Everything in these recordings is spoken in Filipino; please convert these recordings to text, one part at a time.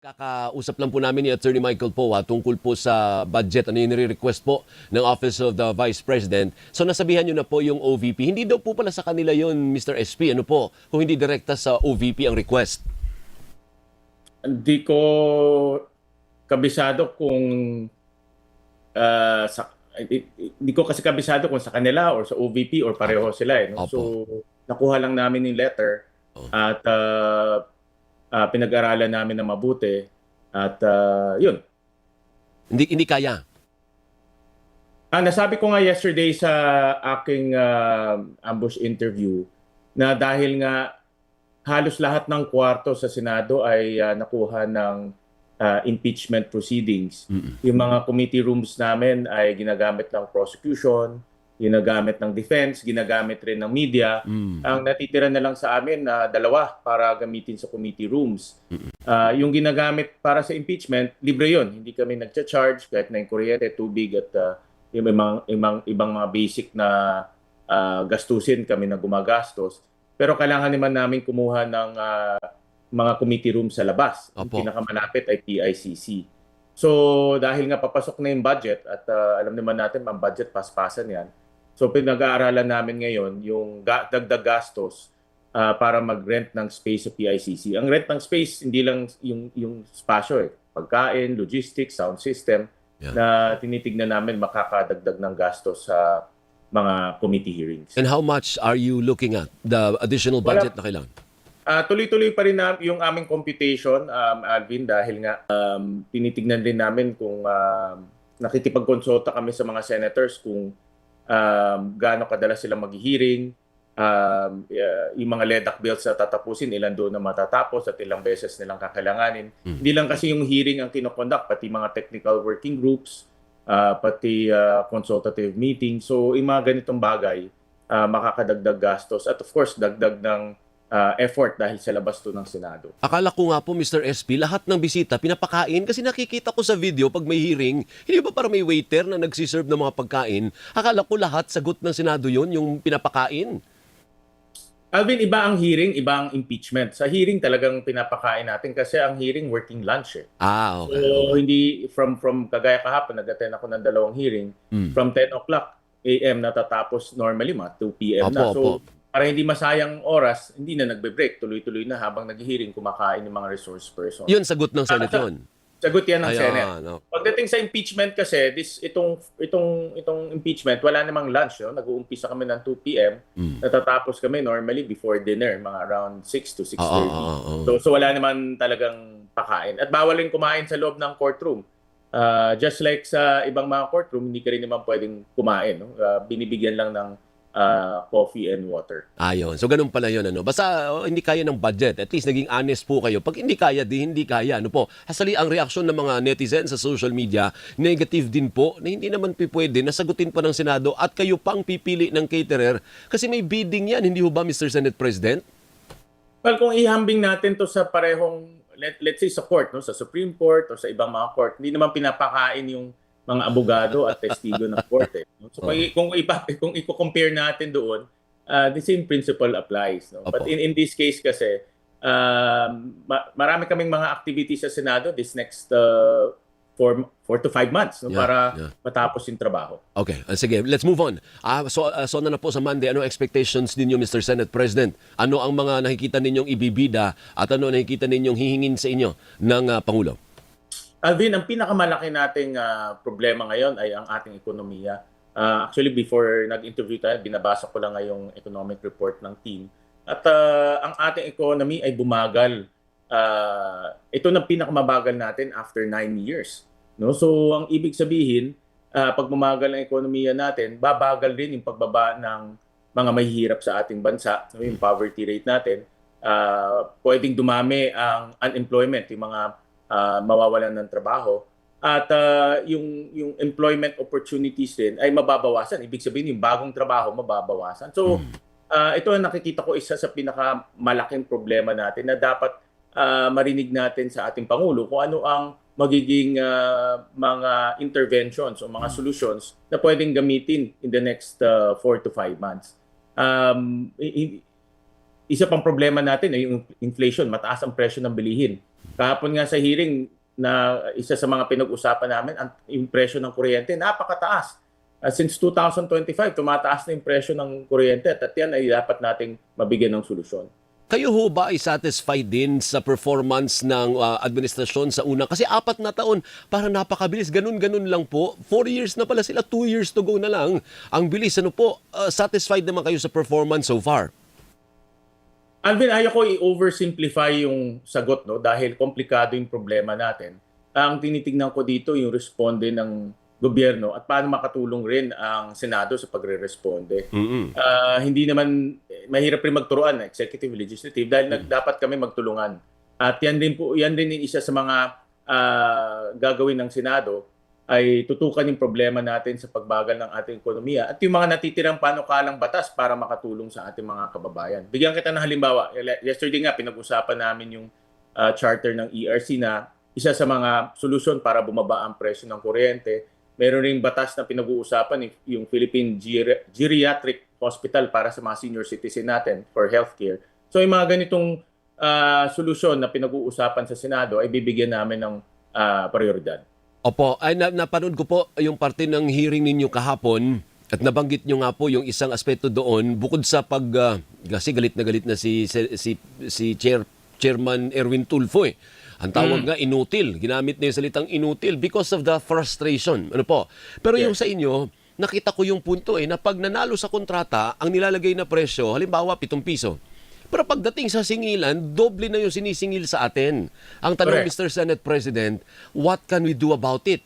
Kakausap lang po namin ni Attorney Michael Poa tungkol po sa budget. Ano yung nire-request po ng Office of the Vice President. So nasabihan nyo na po yung OVP. Hindi daw po pala sa kanila yon, Mr. SP. Ano po? Kung hindi direkta sa OVP ang request. Hindi ko kabisado kung hindi ko kasi kabisado kung sa kanila or sa OVP or pareho sila no? So nakuha lang namin yung letter at pinag-aralan namin na mabuti at yun. Hindi kaya. Nasabi ko nga yesterday sa aking ambush interview na dahil nga halos lahat ng kwarto sa Senado ay nakuha ng impeachment proceedings. Yung mga committee rooms namin ay ginagamit ng prosecution, ginagamit ng defense, ginagamit rin ng media. Ang natitira na lang sa amin na dalawa para gamitin sa committee rooms. Yung ginagamit para sa impeachment, libre yun. Hindi kami nagcha-charge kahit na yung kuryente, tubig at yung ibang mga basic na gastusin kami na gumagastos. Pero kailangan naman namin kumuha ng mga committee rooms sa labas. Yung pinakamalapit ay PICC. So dahil nga papasok na yung budget at alam naman natin ang budget paspasan yan. So pinag-aaralan namin ngayon yung dagdag gastos para mag-rent ng space sa PICC. Ang rent ng space hindi lang yung spasyo pagkain, logistics, sound system na tinitignan namin makakadagdag ng gastos sa mga committee hearings. And how much are you looking at the additional budget na kailangan? Tuloy-tuloy pa rin yung aming computation, Alvin, dahil nga tinitignan din namin kung nakikipagkonsulta kami sa mga senators kung gaano kadalas sila mag-hearing, yung mga LEDAC bills na tatapusin, ilan doon na matatapos at ilang beses nilang kakailanganin. Hindi lang kasi yung hearing ang kinoconduct, pati mga technical working groups, pati consultative meetings. So yung mga ganitong bagay, makakadagdag gastos at of course dagdag ng effort dahil sa labas to ng Senado. Akala ko nga po, Mr. SP, lahat ng bisita pinapakain kasi nakikita ko sa video pag may hearing, hindi ba para may waiter na nagsiserve ng mga pagkain? Akala ko lahat sagot ng Senado yon yung pinapakain. Alvin, iba ang hearing, iba ang impeachment. Sa hearing talagang pinapakain natin kasi ang hearing working lunch Okay. So hindi from kagaya kahapon, nag-attend ako ng dalawang hearing, from 10 o'clock a.m. natatapos normally 2 p.m. na. So para hindi masayang oras, hindi na nagbe-break. Tuloy-tuloy na habang nag-hearing, kumakain yung mga resource person. Yun, sagot ng Senate yun. Sagot yan ng Senate. Pagdating sa impeachment kasi, itong impeachment, wala namang lunch. Nag-uumpisa kami ng 2 p.m. Natatapos kami normally before dinner, mga around 6 to 6:30. So wala naman talagang pakain. At bawal rin kumain sa loob ng courtroom. Just like sa ibang mga courtroom, hindi ka rin naman pwedeng kumain. Binibigyan lang ng coffee and water. Ayun. So ganun pala yun. Basta hindi kaya ng budget. At least naging honest po kayo. Pag hindi kaya, hindi kaya. Hasali ang reaksyon ng mga netizens sa social media, negative din po na hindi naman pwede nasagutin pa ng Senado at kayo pang pipili ng caterer kasi may bidding yan. Hindi ho ba, Mr. Senate President? Well, kung ihambing natin to sa parehong, let's say sa court, sa Supreme Court o sa ibang mga court, hindi naman pinapakain yung mga abogado at testigo ng korte. So kung i-compare natin doon, the same principle applies. But in this case kasi, marami kaming mga activities sa Senado this next 4 to 5 months para matapos yung trabaho. Okay, sige, let's move on. So na po sa Monday, ano expectations ninyo, Mr. Senate President? Ano ang mga nakikita ninyong ibibida at ano nakikita ninyong hihingin sa inyo ng Pangulo? Alvin, ang pinakamalaki nating problema ngayon ay ang ating ekonomiya. Actually, before nag-interview tayo, binabasa ko lang ngayong economic report ng team. At ang ating economy ay bumagal. Ito na pinakamabagal natin after 9 years. So, ang ibig sabihin, pag bumagal ang ekonomiya natin, babagal rin yung pagbaba ng mga mahihirap sa ating bansa. Yung poverty rate natin, pwedeng dumami ang unemployment, yung mga mawawalan ng trabaho at yung employment opportunities din ay mababawasan. Ibig sabihin yung bagong trabaho mababawasan. So ito ang nakikita ko isa sa pinakamalaking problema natin na dapat marinig natin sa ating Pangulo kung ano ang magiging mga interventions o mga solutions na pwedeng gamitin in the next 4 to 5 months. Isa pang problema natin ay yung inflation, mataas ang presyo ng bilihin. Kahapon nga sa hearing na isa sa mga pinag-usapan namin, yung presyo ng kuryente, napakataas. Since 2025, tumataas na yung presyo ng kuryente at yan ay dapat nating mabigyan ng solusyon. Kayo ho ba ay satisfied din sa performance ng administrasyon sa una? Kasi 4 na taon, parang napakabilis. Ganun-ganun lang po. 4 years na pala sila, 2 years to go na lang. Ang bilis. Ano po, satisfied naman kayo sa performance so far? Alvin, ayoko i-oversimplify yung sagot, no, dahil komplikado yung problema natin. Ang tinitingnan ko dito yung responde ng gobyerno at paano makatulong rin ang Senado sa pagre-responde. Hindi naman mahirap rin magturuan, executive, legislative, dahil dapat kami magtulungan. At yan din isa sa mga gagawin ng Senado ay tutukan yung problema natin sa pagbagal ng ating ekonomiya at yung mga natitirang panukalang batas para makatulong sa ating mga kababayan. Bigyan kita ng halimbawa. Yesterday nga, pinag-usapan namin yung charter ng ERC na isa sa mga solusyon para bumaba ang presyo ng kuryente. Meron ring batas na pinag-uusapan yung Philippine Geriatric Hospital para sa mga senior citizen natin for healthcare. So yung mga ganitong solusyon na pinag-uusapan sa Senado ay bibigyan namin ng prioridad. Opo, ay napanood ko po yung parte ng hearing ninyo kahapon at nabanggit nyo nga po yung isang aspeto doon bukod sa kasi galit na si Chairman Erwin Tulfo eh. Ang tawag nga inutil. Ginamit niya yung salitang inutil because of the frustration. Ano po? Pero yung sa inyo, nakita ko yung punto na pag nanalo sa kontrata, ang nilalagay na presyo, halimbawa 7 piso. Pero pagdating sa singilan, doble na yung sinisingil sa atin. Ang tanong, Correct. Mr. Senate President, what can we do about it?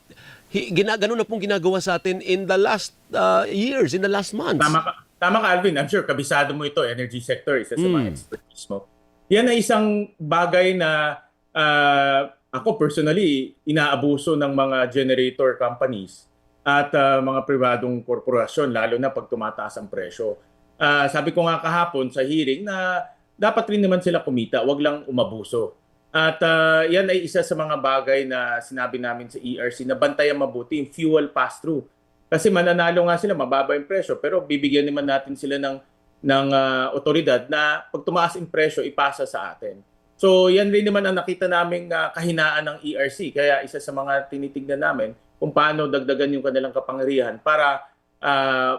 Ganun na pong ginagawa sa atin in the last years, in the last months. Tama ka, Alvin. I'm sure kabisado mo ito. Energy sector, isa sa mga expertise mo. Yan ay isang bagay na ako personally, inaabuso ng mga generator companies at mga pribadong korporasyon, lalo na pag tumataas ang presyo. Sabi ko nga kahapon sa hearing na dapat rin naman sila kumita, wag lang umabuso. At yan ay isa sa mga bagay na sinabi namin sa ERC na bantayan mabuti yung fuel pass-through. Kasi mananalo nga sila, mababa yung presyo, pero bibigyan naman natin sila ng otoridad na pag tumaas yung presyo, ipasa sa atin. So yan rin naman ang nakita naming kahinaan ng ERC. Kaya isa sa mga tinitignan namin kung paano dagdagan yung kanilang kapangyarihan para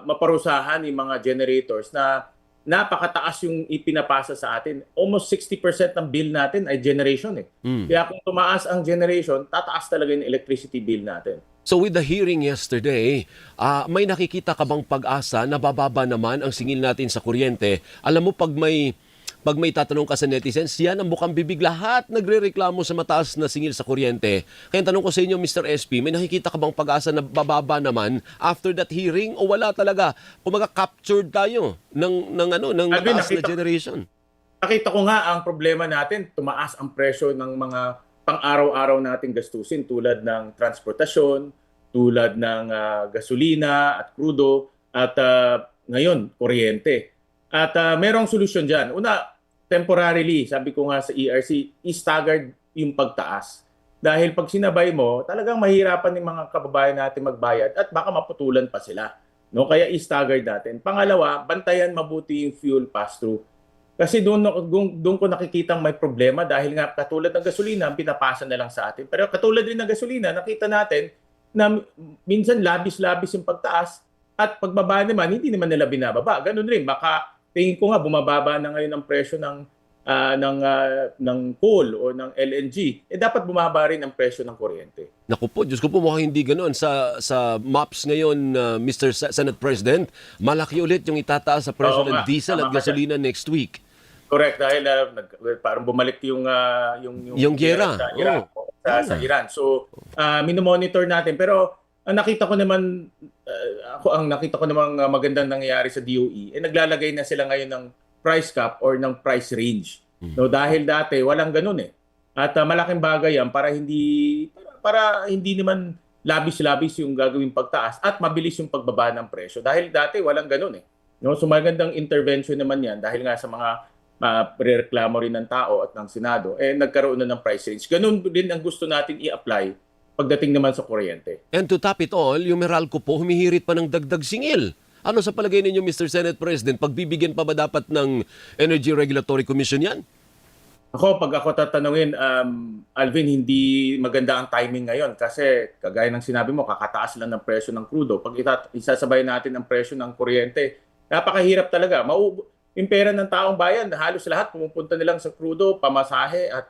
maparusahan yung mga generators na napakataas yung ipinapasa sa atin. Almost 60% ng bill natin ay generation eh. Kaya kung tumaas ang generation, tataas talaga yung electricity bill natin. So with the hearing yesterday, may nakikita ka bang pag-asa na bababa naman ang singil natin sa kuryente? Alam mo, pag may tatanong ka sa netizens, yan ang bukang bibig. Lahat nagre-reklamo sa mataas na singil sa kuryente. Kaya tanong ko sa inyo, Mr. SP, may nakikita ka bang pag-asa na bababa naman after that hearing o wala talaga? Kumaga captured tayo ng Alvin, mataas na generation. Nakita ko nga ang problema natin, tumaas ang presyo ng mga pang-araw-araw nating gastusin tulad ng transportasyon, tulad ng gasolina at crudo, at ngayon, kuryente. At merong solusyon dyan. Una, temporarily, sabi ko nga sa ERC, i-staggered yung pagtaas. Dahil pag sinabay mo, talagang mahirapan yung mga kababayan natin magbayad at baka maputulan pa sila. No? Kaya i-staggered natin. Pangalawa, bantayan mabuti yung fuel pass-through. Kasi doon ko nakikitang may problema dahil nga katulad ng gasolina, pinapasa na lang sa atin. Pero katulad din ng gasolina, nakita natin na minsan labis-labis yung pagtaas at pagbaba naman, hindi naman nila binababa. Ganun rin, baka tingin ko nga bumababa na ngayon ang presyo ng coal o ng LNG, dapat bumaba rin ang presyo ng kuryente. Naku po, Diyos ko po, mukhang hindi ganoon. Sa MOPS ngayon, Mr. Senate President, malaki ulit yung itataas sa presyo Oo ng nga, diesel at tama ka gasolina next week. Correct, dahil parang bumalik yung giyera sa Iran. Sa Iran. So, minomonitor natin. Pero nakita ko naman magandang nangyayari sa DOE, naglalagay na sila ngayon ng price cap or ng price range. No, dahil dati walang ganun eh. At malaking bagay yan para hindi naman labis-labis yung gagawing pagtaas at mabilis yung pagbaba ng presyo. Dahil dati walang ganun eh. No, so magandang intervention naman yan dahil nga sa mga reklamo rin ng tao at ng Senado, nagkaroon na ng price range. Ganun din ang gusto natin i-apply pagdating naman sa kuryente. And to top it all, yung Meralco po, humihirit pa ng dagdag singil. Ano sa palagay ninyo, Mr. Senate President, pagbibigyan pa ba dapat ng Energy Regulatory Commission yan? Pag ako tatanungin, Alvin, hindi maganda ang timing ngayon kasi kagaya ng sinabi mo, kakataas lang ng presyo ng crudo. Pag isasabay natin ang presyo ng kuryente, napakahirap talaga. Yung pera ng taong bayan, halos lahat pumupunta nilang sa crudo, pamasahe at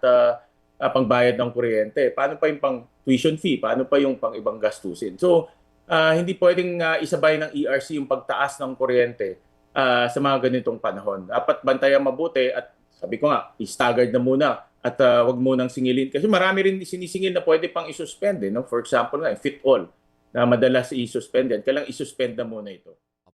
pangbayad ng kuryente. Paano pa yung pang tuition fee? Paano pa yung pang ibang gastusin? So, hindi pwedeng isabay ng ERC yung pagtaas ng kuryente sa mga ganitong panahon. Dapat bantayan mabuti at sabi ko nga, i-staggered na muna at wag mo nang singilin. Kasi marami rin sinisingil na pwede pang isuspend. No? For example, nga, fit all na madalas i-suspend yan. Kailang isuspend na muna ito.